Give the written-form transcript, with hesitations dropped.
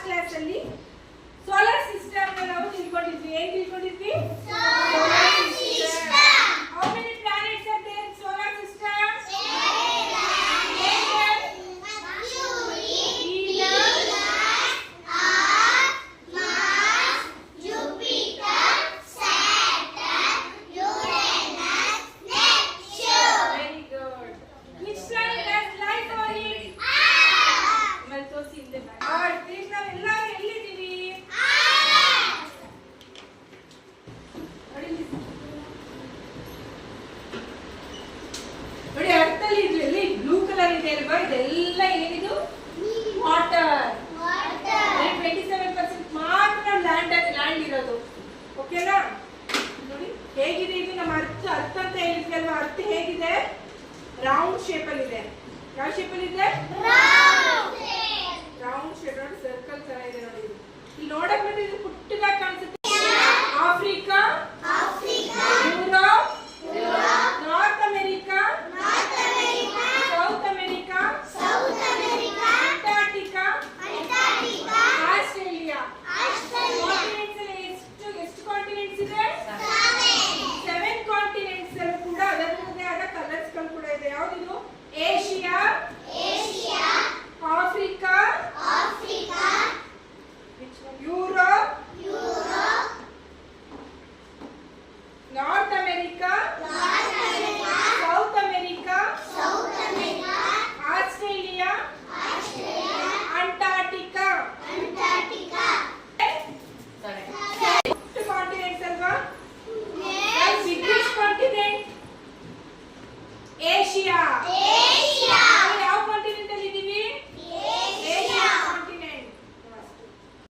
Last class ಅಲ್ಲಿ solar system ನಾವು ತಿಳ್ಕೊಂಡಿದ್ವಿ. ಏನ್ ತಿಳ್ಕೊಂಡಿದ್ವಿ? Solar system. How many planets are there in solar system? 27% ಮಾತ್ರ ಲ್ಯಾಂಡ್ ಇರೋದು. ಓಕೆನಾ? ನೋಡಿ ಹೇಗಿದೆ ಇದು ನಮ್ಮ ಅರ್ಥ ಅಂತ ಹೇಳಿದ್ವಿ ಅಲ್ವಾ? ಅರ್ಥ ಹೇಗಿದೆ? ರೌಂಡ್ ಶೇಪ್ ಅಲ್ಲಿ ಇದೆ. ಯಾವ ಶೇಪ್ ಅಲ್ಲಿ ಇದೆ? Round shape. ನೋಡಿ ಸರ್ಕಲ್ ತರ ಇದೆ ನೋಡಿ. ಇಲ್ಲಿ ನೋಡಕ್ ಬಂದ್ರೆ ಇದು ಪುಟ್ಟದಾಗಿ ಕಾಣಿಸುತ್ತೆ. Africa, Europe, North America, South America, Antarctica, Australia. ಎಷ್ಟು ಕಾಂಟಿನೆಂಟ್ಸ್ ಇದೆ? 7 ಕಾಂಟಿನೆಂಟ್ಸ್ ಅಲ್ಲೂ ಕೂಡ ಅದರದೇ ಆದ ಕಲರ್ಸ್ ಗಳು ಕೂಡ ಇದೆ. ಯಾವ್ದಿದು? Asia, Africa, Europe, North America, South America, Australia, Antarctica. Continents ಅಲ್ವಾ? Biggest continent Asia.